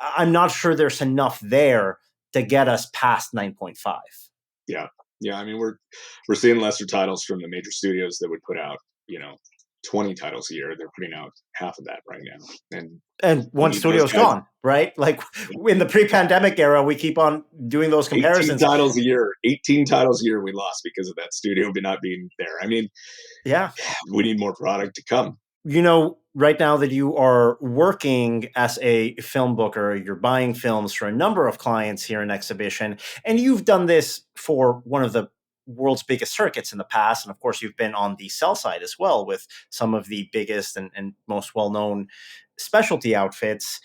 I'm not sure there's enough there to get us past 9.5. Yeah, I mean, we're seeing lesser titles from the major studios that would put out, 20 titles a year. They're putting out half of that right now. And one studio's gone, right? Like in the pre-pandemic era, we keep on doing those comparisons. 18 titles a year we lost because of that studio not being there. I mean, yeah, we need more product to come. Right now that you are working as a film booker, you're buying films for a number of clients here in exhibition, and you've done this for one of the world's biggest circuits in the past. And of course, you've been on the sell side as well with some of the biggest and most well-known specialty outfits.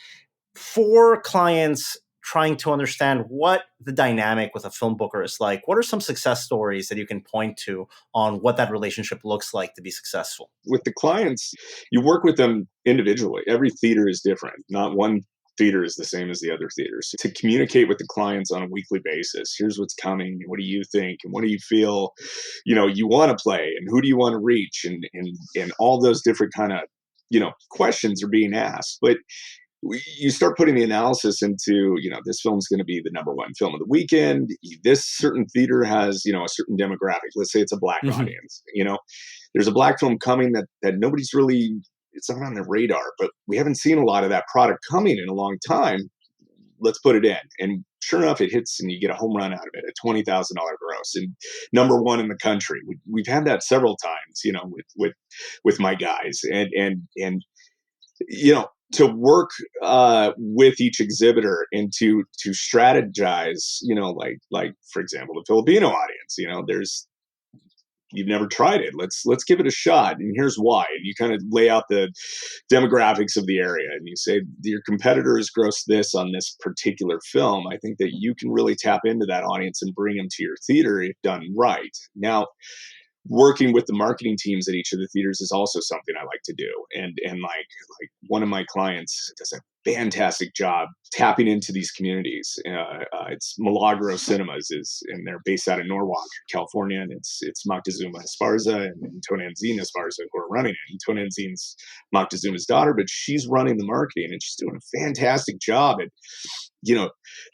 For clients trying to understand what the dynamic with a film booker is like, what are some success stories that you can point to on what that relationship looks like to be successful? With the clients, you work with them individually. Every theater is different. Not one theater is the same as the other theaters. To communicate with the clients on a weekly basis, here's what's coming, what do you think, and what do you feel you want to play, and who do you want to reach, and all those different kind of questions are being asked. But you start putting the analysis into, this film's going to be the number one film of the weekend. This certain theater has, a certain demographic. Let's say it's a Black audience. There's a Black film coming that nobody's really, it's not on their radar, but we haven't seen a lot of that product coming in a long time. Let's put it in. And sure enough, it hits and you get a home run out of it, a $20,000 gross, and number one in the country. We've had that several times, with my guys, and to work with each exhibitor and to strategize, like for example, the Filipino audience. There's you've never tried it. Let's give it a shot. And here's why. And you kind of lay out the demographics of the area and you say your competitor has grossed this on this particular film. I think that you can really tap into that audience and bring them to your theater if done right. Now, working with the marketing teams at each of the theaters is also something I like to do. And like one of my clients does a fantastic job tapping into these communities. It's Milagro Cinemas and they're based out of Norwalk, California, and it's Moctezuma Esparza and Tonantzin Esparza who are running it. And Tonantzin's Moctezuma's daughter, but she's running the marketing and she's doing a fantastic job at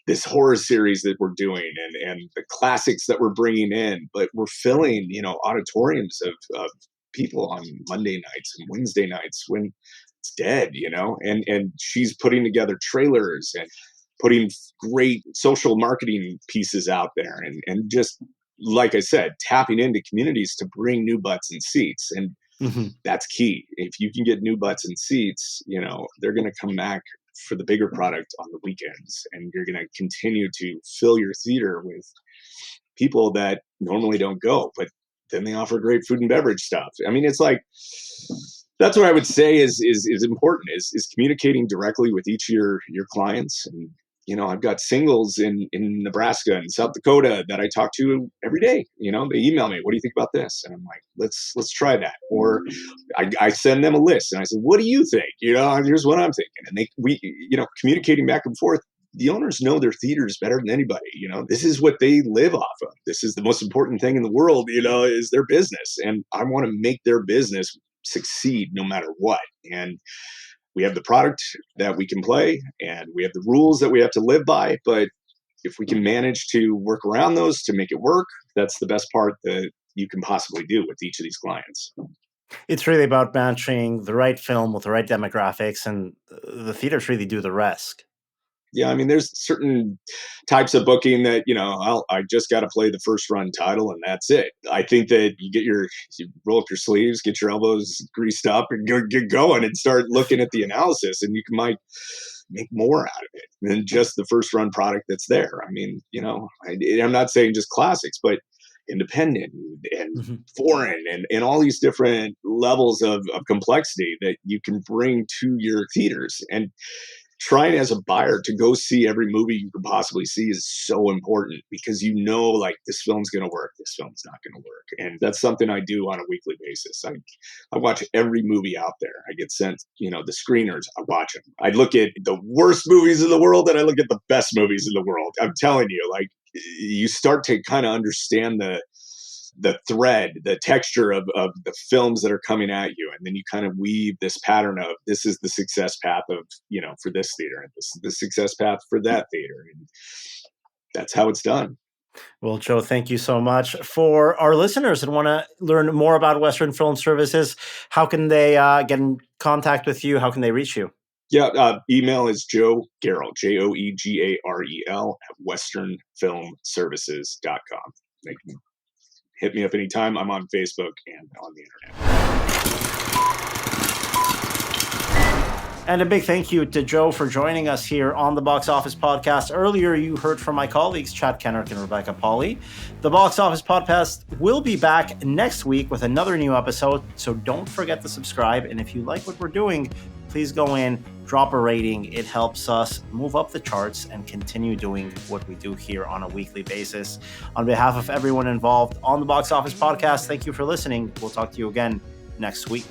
this horror series that we're doing and the classics that we're bringing in, but we're filling, auditoriums of people on Monday nights and Wednesday nights when it's dead, and she's putting together trailers and putting great social marketing pieces out there and just, like I said, tapping into communities to bring new butts and seats. And that's key. If you can get new butts and seats, they're going to come back for the bigger product on the weekends, and you're going to continue to fill your theater with people that normally don't go, but then they offer great food and beverage stuff. I mean, it's like, that's what I would say is important is communicating directly with each of your clients. And I've got singles in Nebraska and South Dakota that I talk to every day. They email me, what do you think about this? And I'm like, let's try that. Or I send them a list and I say, what do you think? Here's what I'm thinking. And we communicating back and forth. The owners know their theaters better than anybody. This is what they live off of. This is the most important thing in the world, is their business. And I want to make their business succeed no matter what. And we have the product that we can play and we have the rules that we have to live by. But if we can manage to work around those to make it work, that's the best part that you can possibly do with each of these clients. It's really about matching the right film with the right demographics, and the theaters really do the rest. Yeah, I mean, there's certain types of booking that, I just got to play the first run title and that's it. I think that you roll up your sleeves, get your elbows greased up and get going and start looking at the analysis, and you might make more out of it than just the first run product that's there. I mean, I'm not saying just classics, but independent and foreign and all these different levels of complexity that you can bring to your theaters. And trying as a buyer to go see every movie you could possibly see is so important, because like this film's going to work, this film's not going to work. And that's something I do on a weekly basis. I watch every movie out there. I get sent, the screeners, I watch them. I look at the worst movies in the world and I look at the best movies in the world. I'm telling you, like, you start to kind of understand the thread, the texture of the films that are coming at you. And then you kind of weave this pattern of, this is the success path of, for this theater, and this is the success path for that theater. And that's how it's done. Well, Joe, thank you so much. For our listeners that want to learn more about Western Film Services, how can they get in contact with you? How can they reach you? Yeah, email is Joe Garel, JoeGarel @westernfilmservices.com. They can hit me up anytime. I'm on Facebook and on the internet. And a big thank you to Joe for joining us here on the Box Office Podcast. Earlier, you heard from my colleagues, Chad Kennerk and Rebecca Pahle. The Box Office Podcast will be back next week with another new episode, so don't forget to subscribe. And if you like what we're doing, please go in, drop a rating. It helps us move up the charts and continue doing what we do here on a weekly basis. On behalf of everyone involved on the Box Office Podcast, thank you for listening. We'll talk to you again next week.